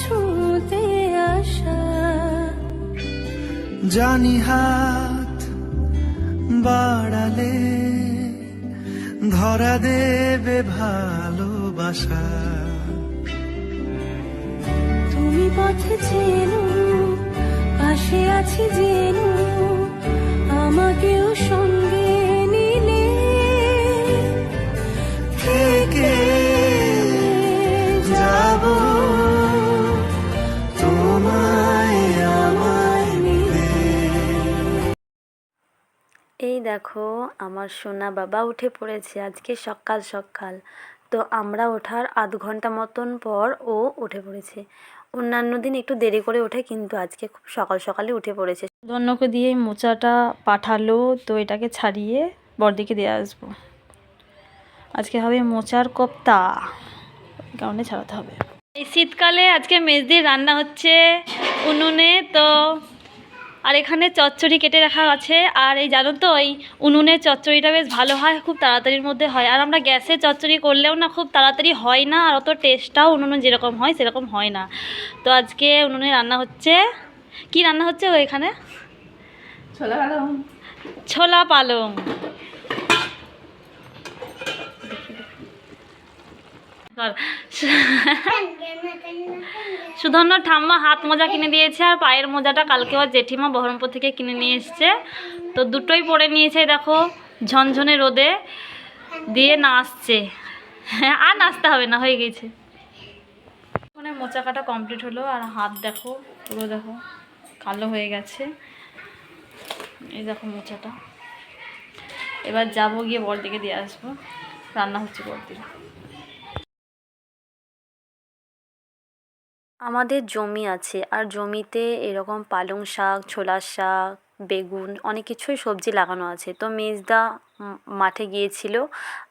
ছুঁতে আসা। জানি হাত বাড়ালে ধরা দেবে ভালোবাসা। তুমি পথে চেনো, পাশে আছি জেনো, আমাকেও সঙ্গে নিলে থেকে যাব তোমায় আমায় মিলে। এই দেখো আমার সোনা বাবা উঠে পড়েছে আজকে সকাল সকাল। তো আমরা ওঠার আধ ঘন্টা মতন পর ও উঠে পড়েছে। অন্যান্য দিন একটু দেরি করে ওঠে, কিন্তু আজকে খুব সকাল সকালে উঠে পড়েছে। ধন্যকে দিয়ে মোচাটা পাঠালো, তো এটাকে ছাড়িয়ে বড়দিকে দিয়ে আসবো। আজকে হবে মোচার কোপ্তা, এই কারণে ছাড়াতে হবে। এই শীতকালে আজকে মেজদির রান্না হচ্ছে উনুনে। তো আর এখানে চচ্চড়ি কেটে রাখা আছে। আর এই জানো তো, এই উনুনের চচ্চড়িটা বেশ ভালো হয়, খুব তাড়াতাড়ির মধ্যে হয়। আর আমরা গ্যাসে চচ্চড়ি করলেও না খুব তাড়াতাড়ি হয় না, আর অত টেস্টটাও উনুনে যেরকম হয় সেরকম হয় না। তো আজকে উনুনে রান্না হচ্ছে, কি রান্না হচ্ছে এখানে? ছোলা পালং। ছোলা পালং। সুধন্য ঠাম্মা হাত মোজা কিনে দিয়েছে, আর পায়ের মোজাটা কালকে ওর জেঠিমা বহরমপুর থেকে কিনে নিয়ে এসছে। তো দুটোই পরে নিয়েছে, দেখো ঝনঝনে রোদে দিয়ে নাচছে। আর নাচতে হবে না, হয়ে গেছে। মানে মোচা কাটা কমপ্লিট হলো, আর হাত দেখো পুরো দেখো কালো হয়ে গেছে। এই দেখো মোচাটা। এবার যাবো গিয়ে বড়দিকে দিয়ে আসবো, রান্না হচ্ছে বড়দির। আমাদের জমি আছে, আর জমিতে এরকম পালং শাক, ছোলার শাক, বেগুন অনেক কিছুই সবজি লাগানো আছে। তো মেজদা মাঠে গিয়েছিল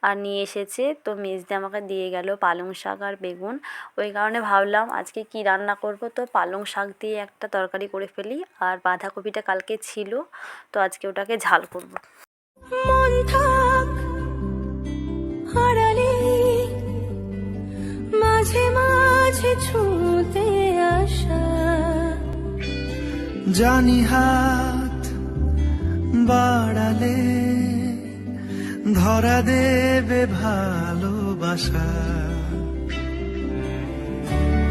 আর নিয়ে এসেছে। তো মেজদা আমাকে দিয়ে গেল পালং শাক আর বেগুন। ওই কারণে ভাবলাম আজকে কি রান্না করব। তো পালং শাক দিয়ে একটা তরকারি করে ফেলি, আর বাঁধাকপিটা কালকে ছিল, তো আজকে ওটাকে ঝাল করব। মন থাক হারালে মাঝে মাঝে ছুঁতে আসা। জানি হাত বাড়ালে ধরা দেবে ভালোবাসা।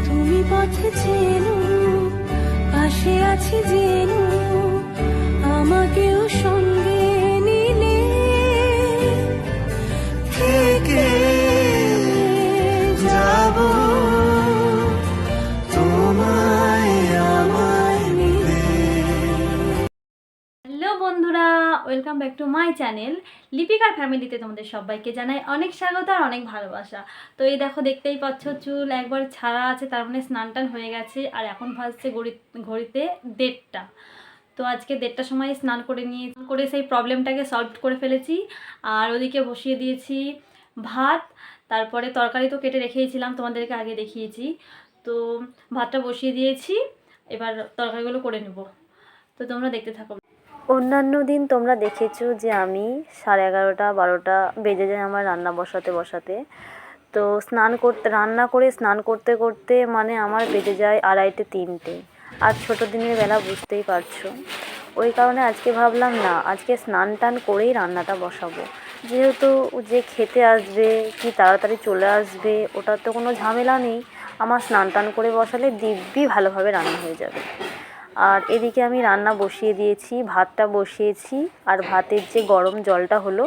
তুমি পথে চেনো, পাশে আছি জেনো, আমাকেও সঙ্গে নিলে থেকে যাব তোমায় আমায় মিলে। হ্যালো বন্ধুরা, welcome back to my channel লিপিকার ফ্যামিলিতে তোমাদের সবাইকে জানাই অনেক স্বাগত আর অনেক ভালোবাসা। তো এই দেখো দেখতেই পাচ্ছ চুল একবার ছাড়া আছে, তার মানে স্নান টান হয়ে গেছে। আর এখন ভাজছে ঘড়িতে 1:30। তো আজকে 1:30টার সময় স্নান করে সেই প্রবলেমটাকে সলভ করে ফেলেছি। আর ওদিকে বসিয়ে দিয়েছি ভাত, তারপরে তরকারি তো কেটে রেখেছিলাম, তোমাদেরকে আগে দেখিয়েছি। তো ভাতটা বসিয়ে দিয়েছি, এবার তরকারিগুলো করে নেব। তো তোমরা দেখতে থাকো। অন্যান্য দিন তোমরা দেখেছো যে আমি 11:30 12টা বেজে যায় আমার রান্না বসাতে। তো রান্না করে স্নান করতে করতে মানে আমার বেজে যায় 2:30 3টে। আর ছোটো দিনের বেলা বুঝতেই পারছো। ওই কারণে আজকে ভাবলাম না, আজকে স্নান টান করেই রান্নাটা বসাবো। যেহেতু যে খেতে আসবে কি তাড়াতাড়ি চলে আসবে, ওটার তো কোনো ঝামেলা নেই। আমার স্নান টান করে বসালে দিব্যি ভালোভাবে রান্না হয়ে যাবে। আর এদিকে আমি রান্না বসিয়ে দিয়েছি, ভাতটা বসিয়েছি। আর ভাতের যে গরম জলটা হলো,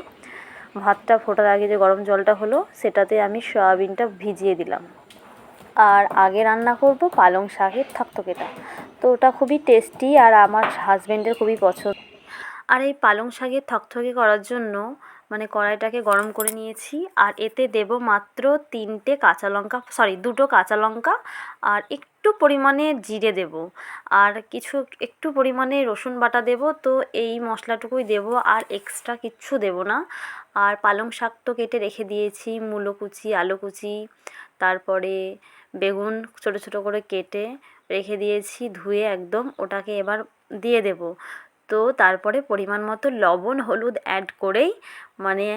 ভাতটা ফোটার আগে যে গরম জলটা হলো, সেটাতে আমি সয়াবিনটা ভিজিয়ে দিলাম। আর আগে রান্না করব পালং শাকের থকথকেটা। তো ওটা খুবই টেস্টি আর আমার হাজব্যান্ডের খুবই পছন্দ। আর এই পালং শাকের থকথকে করার জন্য মানে কড়াইটাকে গরম করে নিয়েছি। আর এতে দেব মাত্র 2টো কাঁচা লঙ্কা, আর একটু পরিমাণে জিরে দেব, আর একটু পরিমাণে রসুন বাটা দেব। তো এই মশলাটুকুই দেব, আর এক্সট্রা কিচ্ছু দেব না। আর পালং শাক তো কেটে রেখে দিয়েছি, মূলো কুচি, আলু কুচি, তারপরে বেগুন ছোটো ছোটো করে কেটে রেখে দিয়েছি ধুয়ে একদম। ওটাকে এবার দিয়ে দেব। তো তারপরে পরিমাণ মতো লবণ হলুদ অ্যাড করেই মানে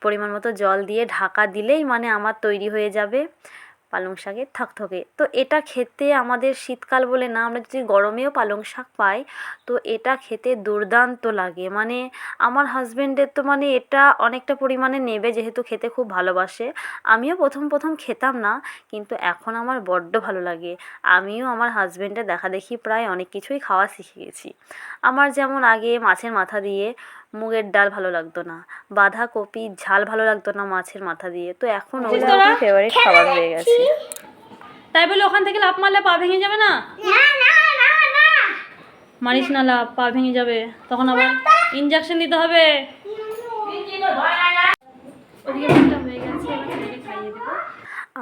পরিমাণ মতো জল দিয়ে ঢাকা দিলেই মানে আমার তৈরি হয়ে যাবে পালং শাকের থকথকে। তো এটা খেতে আমাদের শীতকাল বলে না, আমরা যদি গরমেও পালং শাক পাই তো এটা খেতে দুর্দান্ত লাগে। মানে আমার হাজবেন্ডের তো মানে এটা অনেকটা পরিমাণে নেবে, যেহেতু খেতে খুব ভালোবাসে। আমিও প্রথম প্রথম খেতাম না, কিন্তু এখন আমার বড্ড ভালো লাগে। আমিও আমার হাজবেন্ডের দেখাদেখি প্রায় অনেক কিছুই খাওয়া শিখে গেছি। আমার যেমন আগে মাছের মাথা দিয়ে মুগের ডাল ভালো লাগতো না, বাঁধাকপির ঝাল ভালো লাগতো না মাছের মাথা দিয়ে, তো এখন ওগুলো তোরা? আমার ফেভারিট খাবার হয়ে গেছে। তাই বলে ওখান থেকে লাফ মারলে পা ভেঙে যাবে না? মারিস না লাফ, পা ভেঙে যাবে, তখন আবার ইনজেকশন দিতে হবে। ওদিকে ভাতটা হয়ে গেছে, এবার ছেলেকে খাইয়ে দেবো।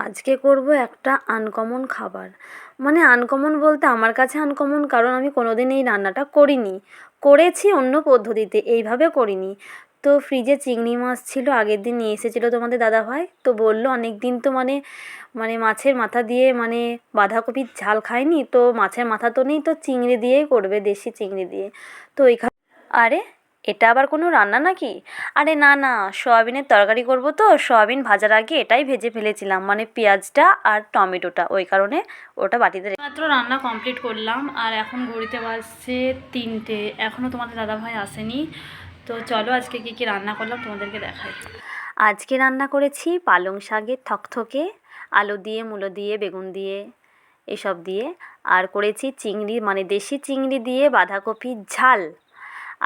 আজকে করব একটা আনকমন খাবার। মানে আনকমন বলতে আমার কাছে আনকমন, কারণ আমি কোনোদিন এই রান্নাটা করিনি। করেছি অন্য পদ্ধতিতে, এইভাবে করিনি। তো ফ্রিজে চিংড়ি মাছ ছিল, আগের দিন নিয়ে এসেছিলো তোমাদের দাদাভাই, তো বললো অনেক দিন তো মানে মানে মাছের মাথা দিয়ে মানে বাঁধাকপির ঝাল খায়নি, তো মাছের মাথা তো নেই, তো চিংড়ি দিয়েই করবে, দেশি চিংড়ি দিয়ে। তো ওইখানে আরে এটা আবার কোনো রান্না নাকি? আরে না না, সয়াবিনের তরকারি করব, তো সয়াবিন ভাজার আগে এটাই ভেজে ফেলেছিলাম, মানে পেঁয়াজটা আর টমেটোটা, ওই কারণে ওটা বাটিতে মাত্র রান্না কমপ্লিট করলাম, আর এখন ঘড়িতে বাজছে 3টে, এখনও তোমাদের দাদাভাই আসেনি। তো চলো আজকে কী কী রান্না করলাম তোমাদেরকে দেখাই। আজকে রান্না করেছি পালং শাকের থকথকে, আলু দিয়ে, মূলো দিয়ে, বেগুন দিয়ে, এসব দিয়ে। আর করেছি চিংড়ি মানে দেশি চিংড়ি দিয়ে বাঁধাকপির ঝাল।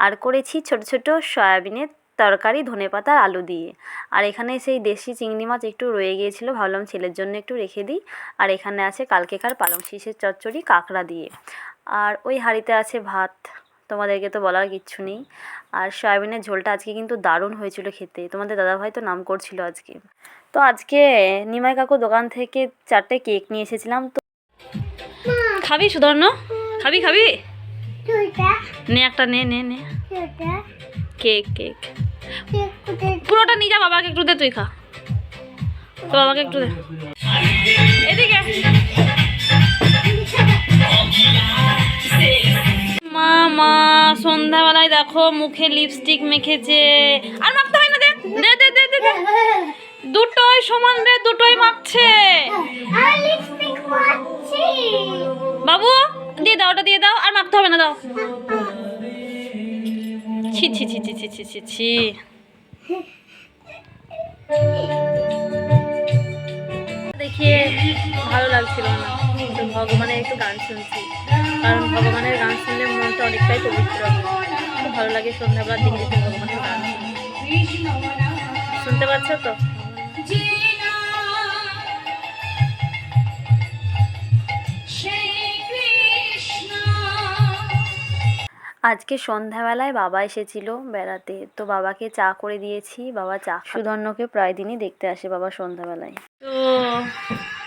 আর করেছি ছোট ছোট সয়াবিনের তরকারি ধনেপাতা আর আলু দিয়ে। আর এখানে সেই দেশি চিংড়ি মাছ একটু রয়ে গিয়েছিলো, ভাবলাম ছেলের জন্য একটু রেখে দিই। আর এখানে আছে কালকেকার পালং শীষের চচ্চড়ি কাঁকড়া দিয়ে। আর ওই হাঁড়িতে আছে ভাত, তোমাদেরকে তো বলার কিচ্ছু নেই। আর সয়াবিনের ঝোলটা আজকে কিন্তু দারুণ হয়েছিল খেতে, তোমাদের দাদাভাই তো নাম করছিল আজকে। তো আজকে নিমাই কাকু দোকান থেকে 4টে কেক নিয়ে এসেছিলাম। তো খাবি সুধর্ণ? খাবি খাবি? নে একটা, নে নে নে কেক কেক পুরোটা নিয়ে যা, বাবাকে একটু দে, তুই খা, তো বাবাকে একটু দে। এদিকে মা মা সন্ধ্যাবেলায় দেখো মুখে লিপস্টিক মেখেছে, আর মাখতে হয় না, দে দে দে দে দে দে। দুটোই সমান রে, দুটোই মাখছে। বাবু দিয়ে দাও, ওটা দিয়ে দাও, আর মাখতে হবে না, দাও। ছি ছি ছি ছি ছি ছি ছি ছি। দেখিয়ে ভালো লাগছিল না, তো ভগবানের একটু গান শুনছি, কারণ ভগবানের গান শুনলে মনটা অনেকটাই পবিত্র হয়। খুব ভালো লাগে সন্ধ্যাবেলার দিকে ভগবানের গান শুনতে পাচ্ছ তো? আজকে সন্ধ্যাবেলায় বাবা এসেছিল বেড়াতে, তো বাবাকে চা করে দিয়েছি। বাবা চা, সুধর্ণকে প্রায় দিনই দেখতে আসে বাবা সন্ধ্যাবেলায়। তো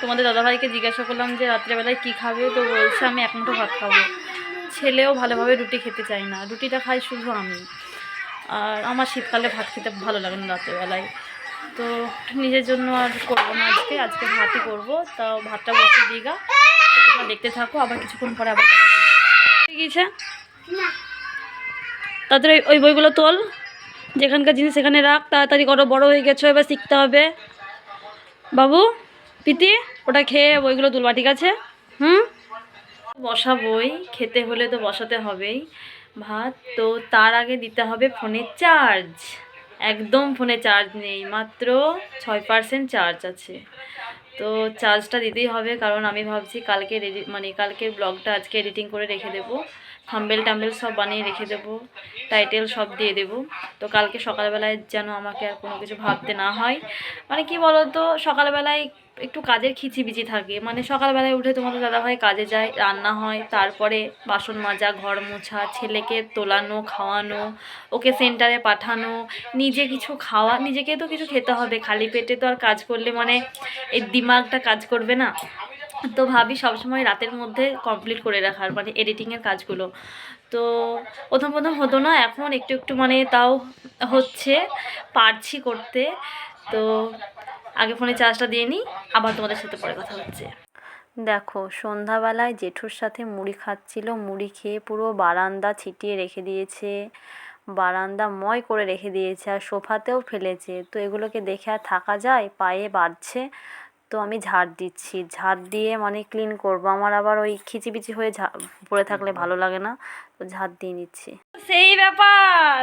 তোমাদের দাদাভাইকে জিজ্ঞাসা করলাম যে রাত্রেবেলায় কী খাবে, তো বলছে আমি এক মুঠো ভাত খাবো। ছেলেও ভালোভাবে রুটি খেতে চায় না, রুটিটা খাই শুধু আমি। আর আমার শীতকালে ভাত খেতে ভালো লাগে না রাত্রেবেলায়, তো নিজের জন্য আর করবো না, আজকে ভাতই করবো। তাও ভাতটা বসিয়ে দিই গা, তো তোমরা দেখতে থাকো, আবার কিছুক্ষণ পরে আবার কথা বলছি। ঠিক আছে, তাড়াতাড়ি ওই বইগুলো তোল, যেখানকার জিনিস সেখানে রাখ, তাড়াতাড়ি করো, বড় হয়ে গেছো, এবার শিখতে হবে। বাবু প্রীতি ওটা খেয়ে বইগুলো তুলবা, ঠিক আছে? বসাবই, খেতে হলে তো বসাতে হবেই ভাত। তো তার আগে দিতে হবে ফোনের চার্জ। একদম ফোনে চার্জ নেই, মাত্র 6% চার্জ আছে। তো চার্জটা দিতেই হবে, কারণ আমি ভাবছি কালকে কালকের ব্লগটা আজকে এডিটিং করে রেখে দেবো, থাম্বেল টাম্বেল সব বানিয়ে রেখে দেবো, টাইটেল সব দিয়ে দেবো। তো কালকে সকালবেলায় যেন আমাকে আর কোনো কিছু ভাবতে না হয়। মানে কি বলো তো, সকালবেলায় একটু কাজের খিচিবিচি থাকে, মানে সকালবেলায় উঠে তোমাদের দাদাভাই কাজে যায়, রান্না হয়, তারপরে বাসন মাজা, ঘর মোছা, ছেলেকে তোলানো, খাওয়ানো, ওকে সেন্টারে পাঠানো, নিজে কিছু খাওয়া, নিজেকে তো কিছু খেতে হবে, খালি পেটে তো আর কাজ করলে মানে এই দিমাগটা কাজ করবে না। তো ভাবি সবসময় রাতের মধ্যে কমপ্লিট করে রাখার, মানে এডিটিংয়ের কাজগুলো। তো প্রথম প্রথম হতো না, এখন একটু একটু মানে তাও হচ্ছে, পারছি করতে। তো আগে ফোনে চার্জটা দিয়ে নিই, আবার তোমাদের সাথে পরে কথা হচ্ছে। দেখো সন্ধ্যাবেলায় জেঠুর সাথে মুড়ি খাচ্ছিল, মুড়ি খেয়ে পুরো বারান্দা ছিটিয়ে রেখে দিয়েছে, বারান্দা ময় করে রেখে দিয়েছে, আর সোফাতেও ফেলেছে। তো এগুলোকে দেখে আর থাকা যায়, পায়ে বাজছে। তো আমি ঝাড় দিচ্ছি, ঝাড় দিয়ে মানে ক্লিন করব। আমার আবার ওই খিচিবিচি হয়ে পড়ে থাকলে ভালো লাগে না, তো ঝাড় দিয়ে নিচ্ছি। সেই ব্যাপার,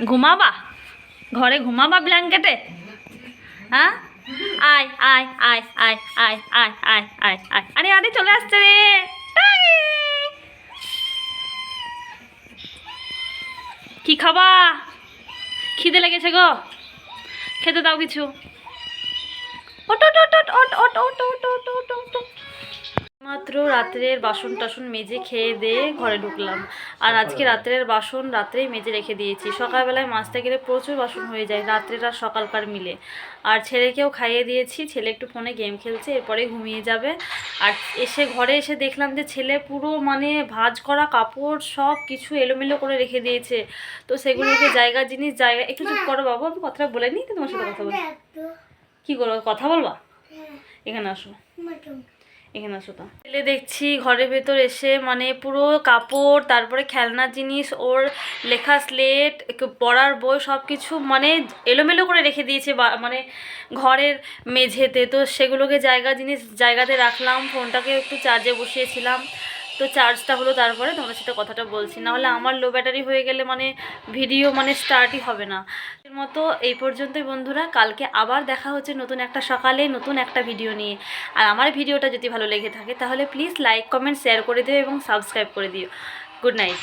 ঘুমাবা ঘরে, ঘুমাবা ব্ল্যাঙ্কেটে? হ্যাঁ, আয় আয় আয় আয় আয় আয় আয় আয় আয়, আরে আরে চলে আসছে রে। টাই! কি খাবা? খিদে লেগেছে গো, খেতে দাও কিছু। ওট ওট ওট ওট ওট ওট ওট ওট ওট ওট ওট। মাত্র রাত্রের বাসন টাসন মেজে খেয়ে দিয়ে ঘরে ঢুকলাম। আর আজকে রাত্রের বাসন রাত্রেই মেজে রেখে দিয়েছি। সকালবেলায় মাজতে গেলে প্রচুর বাসন হয়ে যায়, রাত্রের আর সকালকার মিলে। আর ছেলেকেও খাইয়ে দিয়েছি, ছেলে একটু ফোনে গেম খেলছে, এরপরে ঘুমিয়ে যাবে। আর ঘরে এসে দেখলাম যে ছেলে পুরো মানে ভাঁজ করা কাপড় সব কিছু এলোমেলো করে রেখে দিয়েছে। তো সেগুলোকে জায়গা জিনিস জায়গা, একটু চুপ করো বাবু, আমি কথাটা বলে নিই তো তোমার সাথে কথা বলি। কী করবো, কথা বলবা? এখানে আসো, এখানে আসো। তো ছেলে দেখছি ঘরের ভেতর এসে মানে পুরো কাপড়, তারপরে খেলনার জিনিস, ওর লেখা স্লেট, পড়ার বই সব কিছু মানে এলোমেলো করে রেখে দিয়েছে মানে ঘরের মেঝেতে। তো সেগুলোকে জায়গা জিনিস জায়গাতে রাখলাম, ফোনটাকে একটু চার্জে বসিয়েছিলাম, তো চার্জটা হলো, তারপরে তোমার সাথে কথাটা বলছি। নাহলে আমার লো ব্যাটারি হয়ে গেলে মানে ভিডিও মানে স্টার্টই হবে না। এর মতো এই পর্যন্তই বন্ধুরা, কালকে আবার দেখা হচ্ছে নতুন একটা সকালে নতুন একটা ভিডিও নিয়ে। আর আমার ভিডিওটা যদি ভালো লেগে থাকে তাহলে প্লিজ লাইক কমেন্ট শেয়ার করে দিও এবং সাবস্ক্রাইব করে দিও। Good night.